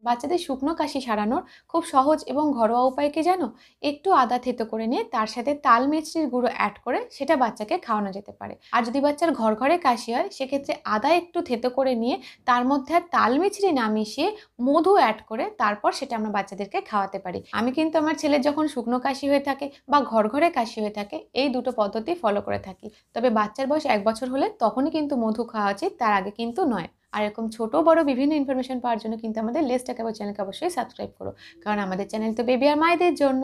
বাচ্চাদের শুকনো কাশি সারানোর খুব সহজ এবং ঘরোয়া উপায় কি জানো? একটু আদা থেতো করে নিয়ে তার সাথে তাল মিছরির গুঁড়ো অ্যাড করে সেটা বাচ্চাকে খাওয়ানো যেতে পারে। আর যদি বাচ্চার ঘরঘরে কাশি হয় সেক্ষেত্রে আদা একটু থেতো করে নিয়ে তার মধ্যে আর তাল মিছরি না মিশিয়ে মধু অ্যাড করে তারপর সেটা আমরা বাচ্চাদেরকে খাওয়াতে পারি। আমি কিন্তু আমার ছেলের যখন শুকনো কাশি হয়ে থাকে বা ঘরঘরে কাশি হয়ে থাকে এই দুটো পদ্ধতি ফলো করে থাকি। তবে বাচ্চার বয়স 1 বছর হলে তখনই কিন্তু মধু খাওয়া উচিত, তার আগে কিন্তু নয়। আর এরকম ছোট বড় বিভিন্ন ইনফরমেশন পাওয়ার জন্য কিন্তু আমাদের লেটস টক অ্যাবাউট চ্যানেলকে অবশ্যই সাবস্ক্রাইব করো, কারণ আমাদের চ্যানেল তো বেবি আর মায়েদের জন্য।